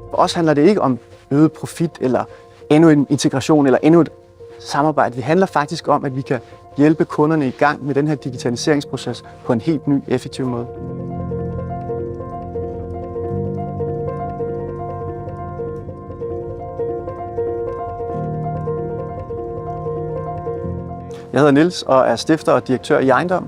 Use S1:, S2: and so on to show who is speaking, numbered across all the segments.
S1: For os handler det ikke om øget profit eller endnu en integration eller endnu et samarbejde. Det handler faktisk om, at vi kan hjælpe kunderne i gang med den her digitaliseringsproces på en helt ny, effektiv måde. Jeg hedder Niels og er stifter og direktør i Ejendom.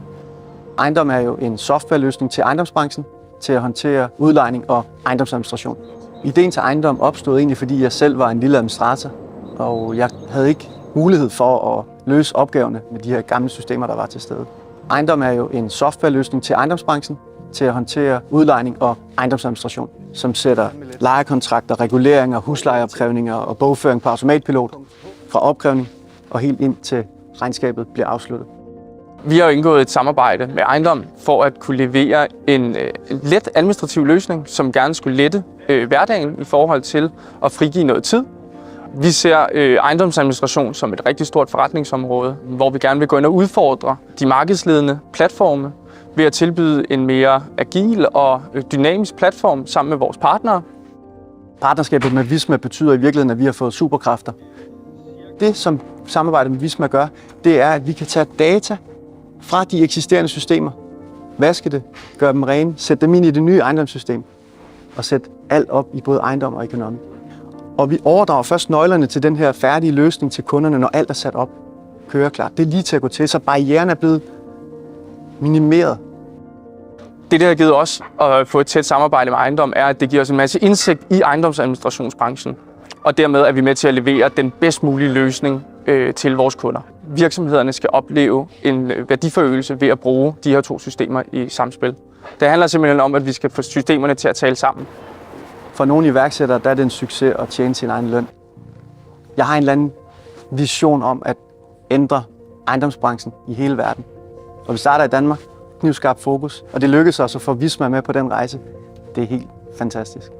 S1: Ejendom er jo en softwareløsning til ejendomsbranchen til at håndtere udlejning og ejendomsadministration. Ideen til Ejendom opstod egentlig, fordi jeg selv var en lille administrator, og jeg havde ikke mulighed for at løse opgaverne med de her gamle systemer, der var til stede. Ejendom er jo en softwareløsning til ejendomsbranchen til at håndtere udlejning og ejendomsadministration, som sætter lejekontrakter, reguleringer, huslejeopkrævninger og bogføring på automatpilot fra opkrævning og helt ind til regnskabet bliver afsluttet.
S2: Vi har jo indgået et samarbejde med Ejendom for at kunne levere en let administrativ løsning, som gerne skulle lette hverdagen i forhold til at frigive noget tid. Vi ser ejendomsadministration som et rigtig stort forretningsområde, hvor vi gerne vil gå ind og udfordre de markedsledende platforme ved at tilbyde en mere agil og dynamisk platform sammen med vores partnere.
S1: Partnerskabet med Visma betyder i virkeligheden, at vi har fået superkræfter. Det, som samarbejdet med Visma gør, det er, at vi kan tage data fra de eksisterende systemer, vaske det, gøre dem rene, sætte dem ind i det nye ejendomssystem og sætte alt op i både ejendom og økonomi. Og vi overdrager først nøglerne til den her færdige løsning til kunderne, når alt er sat op, kører klart. Det er lige til at gå til, så barrieren er blevet minimeret.
S2: Det, der har givet os at få et tæt samarbejde med Ejendom, er, at det giver os en masse indsigt i ejendomsadministrationsbranchen. Og dermed er vi med til at levere den bedst mulige løsning til vores kunder. Virksomhederne skal opleve en værdiforøgelse ved at bruge de her to systemer i samspil. Det handler simpelthen om, at vi skal få systemerne til at tale sammen.
S1: For nogle iværksættere der er det en succes at tjene sin egen løn. Jeg har en eller anden vision om at ændre ejendomsbranchen i hele verden. Og vi starter i Danmark, knivskarp fokus, og det lykkedes os at få Visma med på den rejse. Det er helt fantastisk.